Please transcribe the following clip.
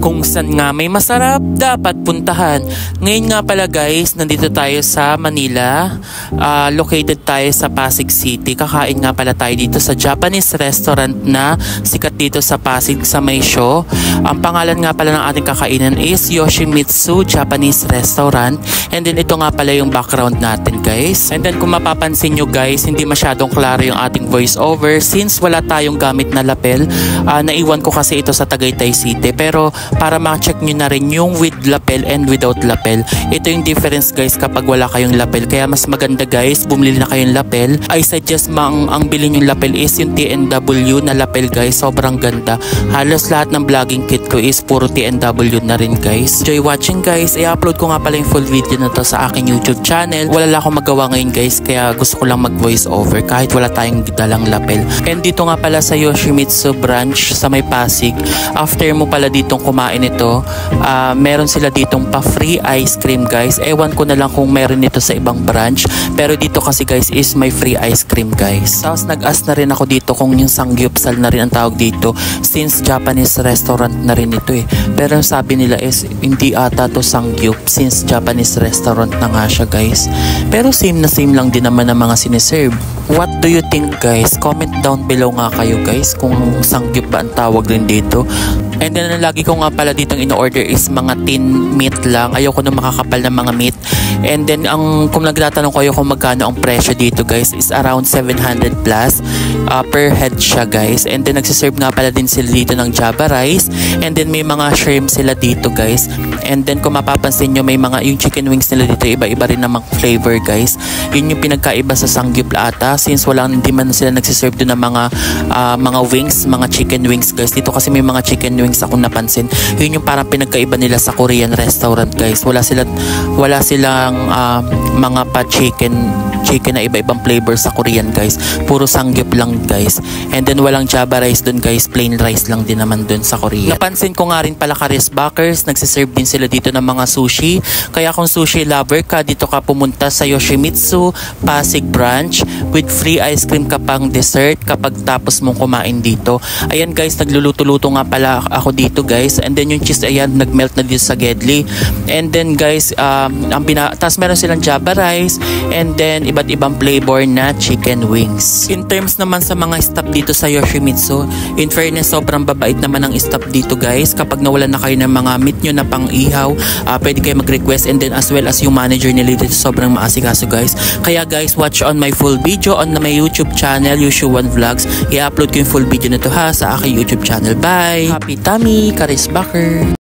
kung saan nga may masarap dapat puntahan. Ngayon nga pala guys, nandito tayo sa Manila. Located tayo sa Pasig City. Kakain nga pala tayo dito sa Japanese restaurant na sikat dito sa Pasig sa May Show. Ang pangalan nga pala ng ating kakainan is Yoshimitsu Japanese Restaurant. And then ito nga pala yung background natin guys. And then kung mapapansin nyo guys, hindi masyadong klaro yung ating voice over since wala tayong gamit na lapel. Naiwan ko kasi ito sa Tagaytay City. Pero para ma-check nyo na rin yung with lapel and without lapel. Ito yung difference guys kapag wala kayong lapel. Kaya mas maganda guys, bumili na kayong lapel. I suggest ang bilhin yung lapel is yung TNW na lapel guys. Sobrang ganda. Halos lahat ng vlogging kit ko is puro TNW na rin guys. Enjoy watching guys. I-upload ko nga pala yung full video na to sa aking YouTube channel. Wala lang akong magawa ngayon guys. Kaya gusto ko lang mag voice over kahit wala tayong dalang lapel. And dito nga pala sa Yoshimitsu branch sa may Pasig. After mo pala ditong kumain ito, meron sila ditong pa free ice cream guys. Ewan ko na lang kung meron nito sa ibang branch. Pero dito kasi guys is may free ice cream guys. Tapos nag-ask na rin ako dito kung yung sangyupsal na rin ang tawag dito since Japanese restaurant na rin ito eh. Pero sabi nila is hindi ata to sangyup since Japanese restaurant na nga siya guys. Pero same na same lang din naman ang mga siniserve. What do you think guys? Comment down below nga kayo guys kung sangyup ba ang tawag rin dito. And then lagi ko nga pala ditong in-order is mga tin meat lang. Ayoko na makakapal na mga meat. And then kung nagtatanong kayo kung magkano ang presyo dito guys is around 700 plus per head siya guys. And then nagsiserve nga pala din sila dito ng Java rice. And then may mga shrimp sila dito guys. And then kung mapapansin nyo may mga yung chicken wings nila dito iba-iba rin namang flavor guys. Yun yung pinagkaiba sa sangyup ata since hindi man sila nagsiserve doon ng mga wings, mga chicken wings guys. Dito kasi may mga chicken wings ako napansin. Yun yung parang pinagkaiba nila sa Korean restaurant guys. Wala silang mga chicken na iba-ibang flavor sa Korean guys. Puro sangyup lang guys. And then walang Java rice dun guys. Plain rice lang din naman dun sa Korea. Napansin ko nga rin pala Karis Bakers. Nagsiserve din sila dito ng mga sushi. Kaya kung sushi lover ka, dito ka pumunta sa Yoshimitsu Pasig branch with free ice cream ka pang dessert kapag tapos mong kumain dito. Ayan guys, nagluluto-luto nga pala ako dito guys. And then yung cheese ayan, nagmelt na dito sa Gedli. And then guys, tas meron silang Java rice and then iba't ibang flavor na chicken wings. In terms naman sa mga staff dito sa Yoshimitsu, in fairness sobrang babait naman ang staff dito guys. Kapag nawalan na kayo ng mga meat nyo na pang ihaw, pwede kayo mag-request and then as well as yung manager nila dito sobrang maasikaso guys. Kaya guys, watch on my full video on my YouTube channel, Yoshu1 Vlogs. I-upload ko yung full video na to ha sa aking YouTube channel. Bye! Happy tummy, Karis Baker!